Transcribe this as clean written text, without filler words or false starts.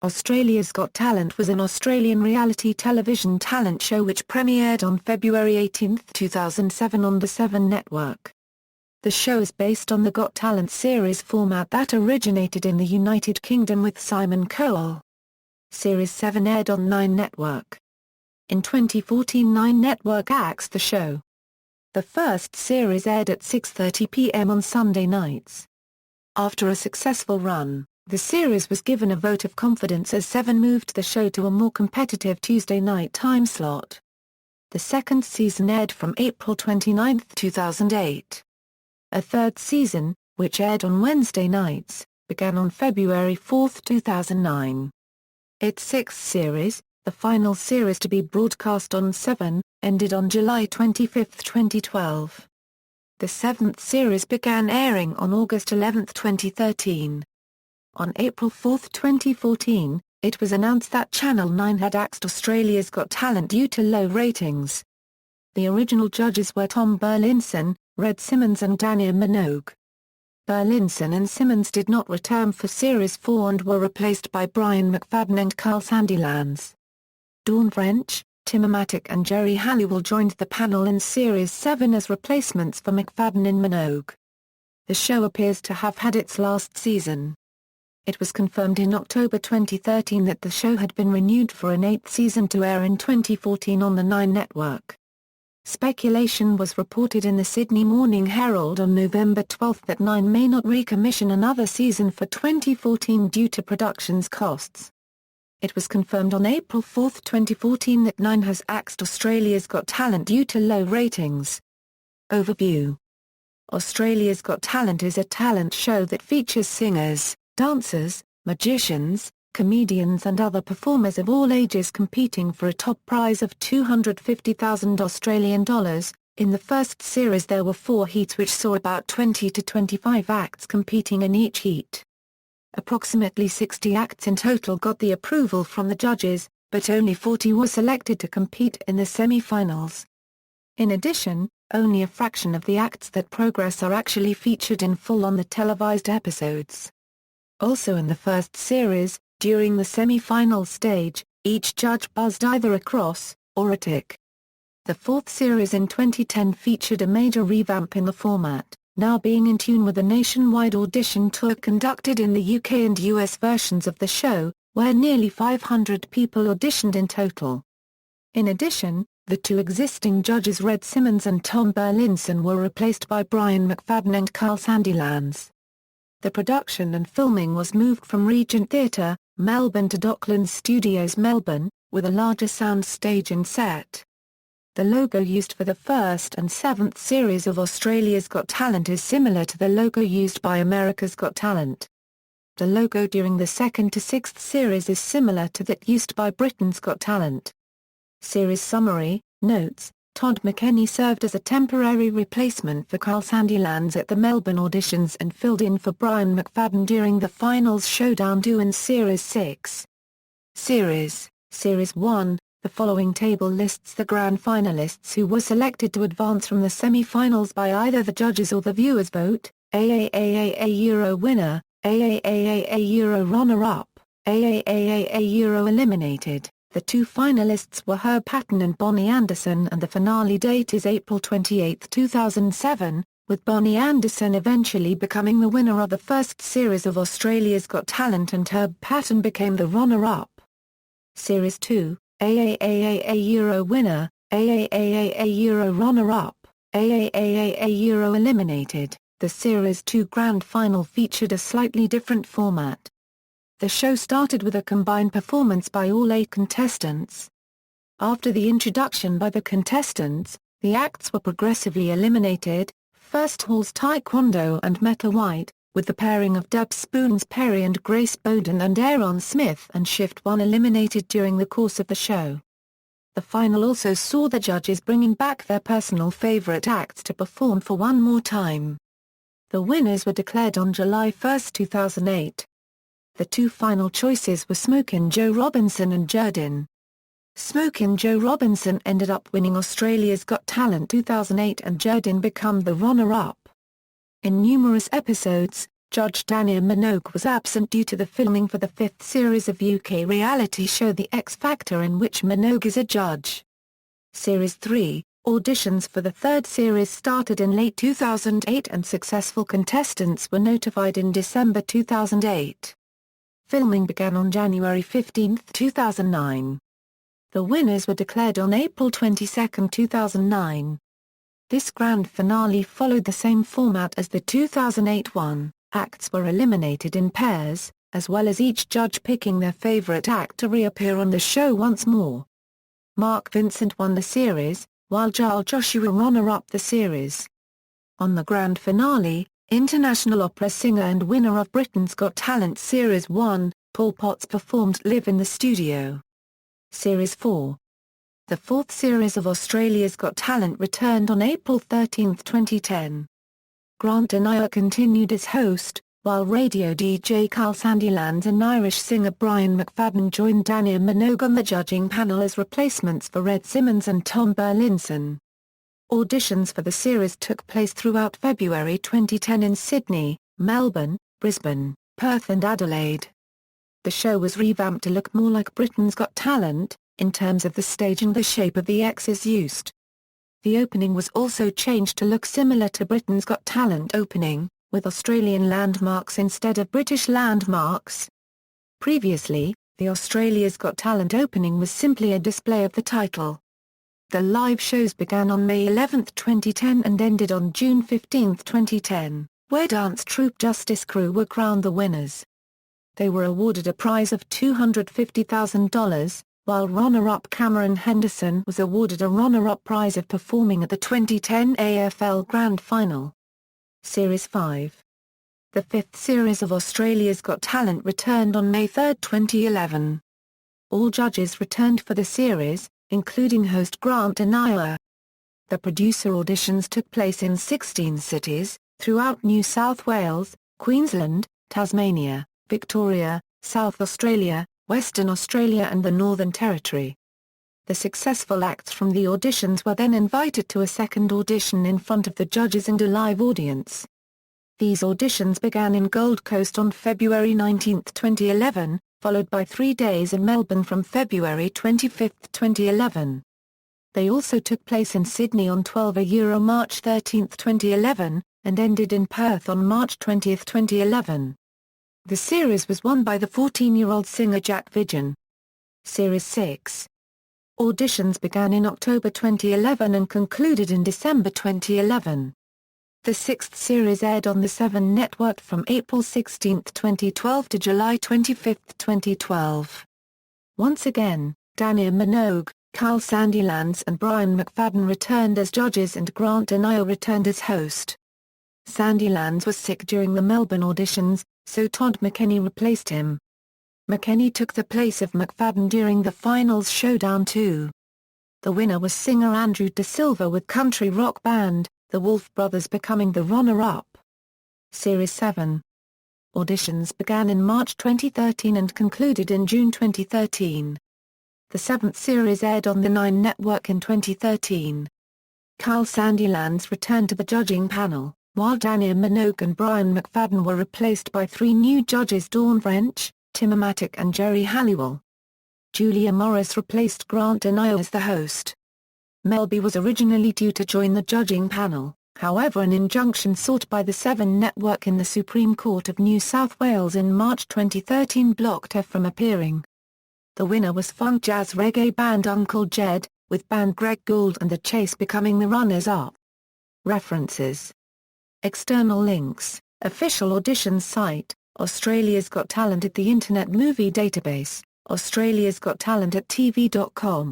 Australia's Got Talent was an Australian reality television talent show which premiered on February 18, 2007 on the 7 network. The show is based on the Got Talent series format that originated in the United Kingdom with Simon Cowell. Series 7 aired on 9 network. In 2014, 9 network axed the show. The first series aired at 6:30 p.m. on Sunday nights. After a successful run, the series was given a vote of confidence as 7 moved the show to a more competitive Tuesday night time slot. The second season aired from April 29, 2008. A third season, which aired on Wednesday nights, began on February 4, 2009. Its sixth series, the final series to be broadcast on 7, ended on July 25, 2012. The seventh series began airing on August 11, 2013. On April 4, 2014, it was announced that Channel 9 had axed Australia's Got Talent due to low ratings. The original judges were Tom Burlinson, Red Simmons and Dania Minogue. Burlinson and Simmons did not return for Series 4 and were replaced by Brian McFadden and Carl Sandilands. Dawn French, Tim Amatic and Jerry Halliwell joined the panel in Series 7 as replacements for McFadden and Minogue. The show appears to have had its last season. It was confirmed in October 2013 that the show had been renewed for an 8th season to air in 2014 on the 9 network. Speculation was reported in the Sydney Morning Herald on November 12 that 9 may not recommission another season for 2014 due to production's costs. It was confirmed on April 4, 2014 that 9 has axed Australia's Got Talent due to low ratings. Overview. Australia's Got Talent is a talent show that features singers, dancers, magicians, comedians and other performers of all ages competing for a top prize of $250,000 Australian dollars. In the first series there were 4 heats which saw about 20 to 25 acts competing in each heat. Approximately 60 acts in total got the approval from the judges, but only 40 were selected to compete in the semi-finals. In addition, only a fraction of the acts that progress are actually featured in full on the televised episodes. Also in the first series, during the semi-final stage, each judge buzzed either a cross, or a tick. The fourth series in 2010 featured a major revamp in the format, now being in tune with the nationwide audition tour conducted in the UK and US versions of the show, where nearly 500 people auditioned in total. In addition, the 2 existing judges Red Simmons and Tom Burlinson were replaced by Brian McFadden and Carl Sandilands. The production and filming was moved from Regent Theatre, Melbourne to Docklands Studios Melbourne, with a larger sound stage and set. The logo used for the first and 7th series of Australia's Got Talent is similar to the logo used by America's Got Talent. The logo during the 2nd to 6th series is similar to that used by Britain's Got Talent. Series summary, notes, Todd McKenney served as a temporary replacement for Carl Sandilands at the Melbourne auditions and filled in for Brian McFadden during the finals showdown due in Series 6. Series 1, the following table lists the grand finalists who were selected to advance from the semi-finals by either the judges or the viewers' vote: AAAA Euro winner, AAAA Euro runner-up, AAAA Euro eliminated. The 2 finalists were Herb Patton and Bonnie Anderson and the finale date is April 28, 2007, with Bonnie Anderson eventually becoming the winner of the first series of Australia's Got Talent and Herb Patton became the runner-up. Series 2, AAAA Euro winner, AAAA Euro runner-up, AAAA Euro eliminated. The Series 2 grand final featured a slightly different format. The show started with a combined performance by all 8 contestants. After the introduction by the contestants, the acts were progressively eliminated, first Halls Taekwondo and Meta White, with the pairing of Deb Spoons Perry and Grace Bowden and Aaron Smith and Shift 1 eliminated during the course of the show. The final also saw the judges bringing back their personal favorite acts to perform for one more time. The winners were declared on July 1, 2008. The 2 final choices were Smokin' Joe Robinson and Jerdin. Smokin' Joe Robinson ended up winning Australia's Got Talent 2008 and Jerdin became the runner-up. In numerous episodes, Judge Dania Minogue was absent due to the filming for the fifth series of UK reality show The X Factor, in which Minogue is a judge. Series 3, auditions for the third series started in late 2008 and successful contestants were notified in December 2008. Filming began on January 15, 2009. The winners were declared on April 22, 2009. This grand finale followed the same format as the 2008 one. Acts were eliminated in pairs, as well as each judge picking their favorite act to reappear on the show once more. Mark Vincent won the series, while Giles Joshua runner-up the series. On the grand finale, international opera singer and winner of Britain's Got Talent Series 1, Paul Potts performed live in the studio. Series 4. The fourth series of Australia's Got Talent returned on April 13, 2010. Grant Anaya continued as host, while radio DJ Carl Sandilands and Irish singer Brian McFadden joined Dania Minogue on the judging panel as replacements for Red Simmons and Tom Burlinson. Auditions for the series took place throughout February 2010 in Sydney, Melbourne, Brisbane, Perth and Adelaide. The show was revamped to look more like Britain's Got Talent, in terms of the stage and the shape of the X's used. The opening was also changed to look similar to Britain's Got Talent opening, with Australian landmarks instead of British landmarks. Previously, the Australia's Got Talent opening was simply a display of the title. The live shows began on May 11, 2010 and ended on June 15, 2010, where dance troupe Justice Crew were crowned the winners. They were awarded a prize of $250,000, while runner-up Cameron Henderson was awarded a runner-up prize of performing at the 2010 AFL Grand Final. Series 5. The fifth series of Australia's Got Talent returned on May 3, 2011. All judges returned for the series, including host Grant Anaya. The producer auditions took place in 16 cities, throughout New South Wales, Queensland, Tasmania, Victoria, South Australia, Western Australia and the Northern Territory. The successful acts from the auditions were then invited to a second audition in front of the judges and a live audience. These auditions began in Gold Coast on February 19, 2011, followed by 3 days in Melbourne from February 25, 2011. They also took place in Sydney on March 13, 2011, and ended in Perth on March 20, 2011. The series was won by the 14-year-old singer Jack Viggen. Series 6. Auditions began in October 2011 and concluded in December 2011. The sixth series aired on the 7 network from April 16, 2012 to July 25, 2012. Once again, Dania Minogue, Carl Sandilands and Brian McFadden returned as judges and Grant Anaya returned as host. Sandilands was sick during the Melbourne auditions, so Todd McKenney replaced him. McKenney took the place of McFadden during the finals showdown too. The winner was singer Andrew De Silva with country rock band, the Wolf Brothers becoming the runner-up. Series 7. Auditions began in March 2013 and concluded in June 2013. The seventh series aired on the 9 network in 2013. Carl Sandilands returned to the judging panel, while Dania Minogue and Brian McFadden were replaced by 3 new judges: Dawn French, Tim Amatic and Jerry Halliwell. Julia Morris replaced Grant Anaya as the host. Melby was originally due to join the judging panel, however an injunction sought by the 7 network in the Supreme Court of New South Wales in March 2013 blocked her from appearing. The winner was funk jazz reggae band Uncle Jed, with band Greg Gould and The Chase becoming the runners-up. References. External links: Official auditions site, Australia's Got Talent at the Internet Movie Database, Australia's Got Talent at TV.com.